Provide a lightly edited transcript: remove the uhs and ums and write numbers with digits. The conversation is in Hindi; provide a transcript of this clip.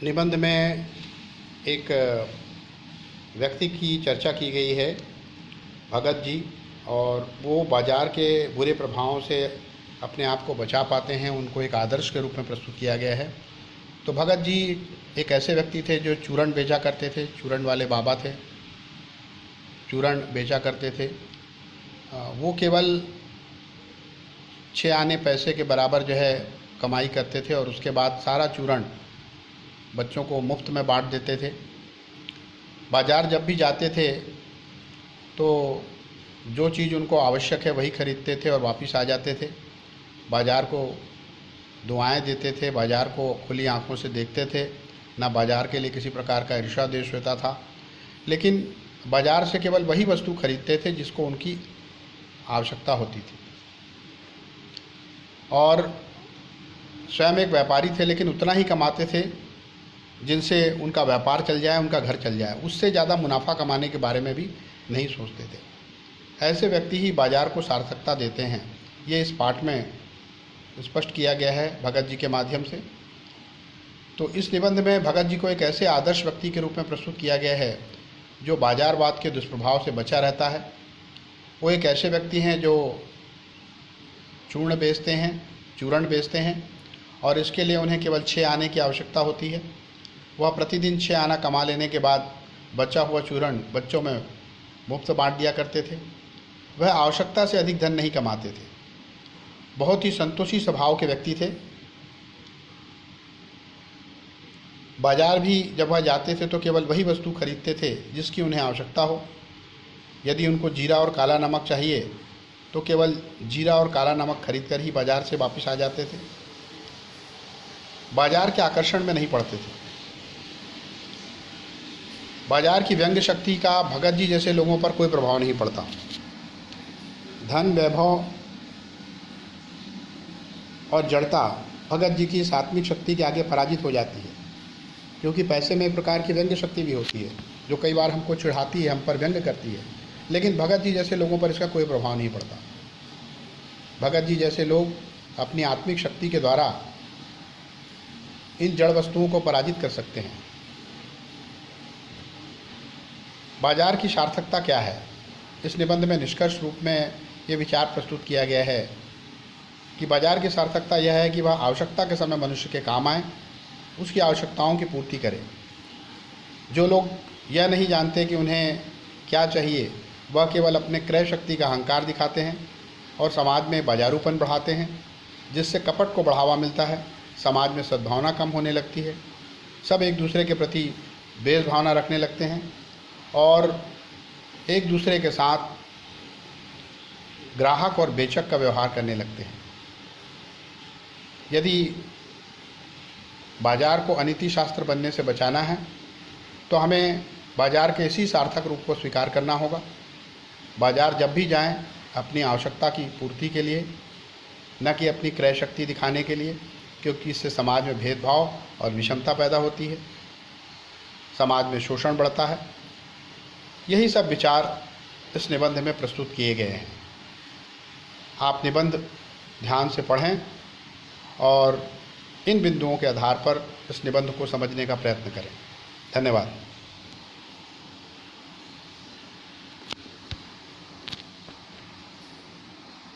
निबंध में एक व्यक्ति की चर्चा की गई है, भगत जी, और वो बाज़ार के बुरे प्रभावों से अपने आप को बचा पाते हैं। उनको एक आदर्श के रूप में प्रस्तुत किया गया है। तो भगत जी एक ऐसे व्यक्ति थे जो चूरण बेचा करते थे, चूरण वाले बाबा थे, चूरण बेचा करते थे। वो केवल 6 आने पैसे के बराबर जो है कमाई करते थे और उसके बाद सारा चूरण बच्चों को मुफ्त में बांट देते थे। बाज़ार जब भी जाते थे तो जो चीज़ उनको आवश्यक है वही खरीदते थे और वापस आ जाते थे। बाज़ार को दुआएं देते थे, बाज़ार को खुली आंखों से देखते थे, ना बाज़ार के लिए किसी प्रकार का ईर्ष्या द्वेष होता था। लेकिन बाज़ार से केवल वही वस्तु खरीदते थे जिसको उनकी आवश्यकता होती थी। और स्वयं एक व्यापारी थे, लेकिन उतना ही कमाते थे जिनसे उनका व्यापार चल जाए, उनका घर चल जाए। उससे ज़्यादा मुनाफा कमाने के बारे में भी नहीं सोचते थे। ऐसे व्यक्ति ही बाज़ार को सार्थकता देते हैं। ये इस पाठ में स्पष्ट किया गया है भगत जी के माध्यम से। तो इस निबंध में भगत जी को एक ऐसे आदर्श व्यक्ति के रूप में प्रस्तुत किया गया है जो बाज़ारवाद के दुष्प्रभाव से बचा रहता है। वो एक ऐसे व्यक्ति हैं जो चूर्ण बेचते हैं और इसके लिए उन्हें केवल 6 आने की आवश्यकता होती है। वह प्रतिदिन 6 आना कमा लेने के बाद बचा हुआ चूर्ण बच्चों में मुफ्त बांट दिया करते थे। वह आवश्यकता से अधिक धन नहीं कमाते थे। बहुत ही संतोषी स्वभाव के व्यक्ति थे। बाजार भी जब वह जाते थे तो केवल वही वस्तु खरीदते थे जिसकी उन्हें आवश्यकता हो। यदि उनको जीरा और काला नमक चाहिए तो केवल जीरा और काला नमक खरीद कर ही बाजार से वापस आ जाते थे। बाजार के आकर्षण में नहीं पड़ते थे। बाजार की व्यंग्य शक्ति का भगत जी जैसे लोगों पर कोई प्रभाव नहीं पड़ता। धन, वैभव और जड़ता भगत जी की इस आत्मिक शक्ति के आगे पराजित हो जाती है, क्योंकि पैसे में एक प्रकार की व्यंग्य शक्ति भी होती है जो कई बार हमको चिढ़ाती है, हम पर व्यंग्य करती है। लेकिन भगत जी जैसे लोगों पर इसका कोई प्रभाव नहीं पड़ता। भगत जी जैसे लोग अपनी आत्मिक शक्ति के द्वारा इन जड़ वस्तुओं को पराजित कर सकते हैं। बाजार की सार्थकता क्या है? इस निबंध में निष्कर्ष रूप में ये विचार प्रस्तुत किया गया है कि बाजार की सार्थकता यह है कि वह आवश्यकता के समय मनुष्य के काम आए, उसकी आवश्यकताओं की पूर्ति करे। जो लोग यह नहीं जानते कि उन्हें क्या चाहिए, वह केवल अपने क्रय शक्ति का अहंकार दिखाते हैं और समाज में बाजारूपन बढ़ाते हैं, जिससे कपट को बढ़ावा मिलता है। समाज में सद्भावना कम होने लगती है। सब एक दूसरे के प्रति द्वेष भावना रखने लगते हैं और एक दूसरे के साथ ग्राहक और बेचक का व्यवहार करने लगते हैं। यदि बाजार को अनीति शास्त्र बनने से बचाना है तो हमें बाजार के इसी सार्थक रूप को स्वीकार करना होगा। बाजार जब भी जाएं अपनी आवश्यकता की पूर्ति के लिए, न कि अपनी क्रय शक्ति दिखाने के लिए, क्योंकि इससे समाज में भेदभाव और विषमता पैदा होती है, समाज में शोषण बढ़ता है। यही सब विचार इस निबंध में प्रस्तुत किए गए हैं। आप निबंध ध्यान से पढ़ें और इन बिंदुओं के आधार पर इस निबंध को समझने का प्रयत्न करें। धन्यवाद।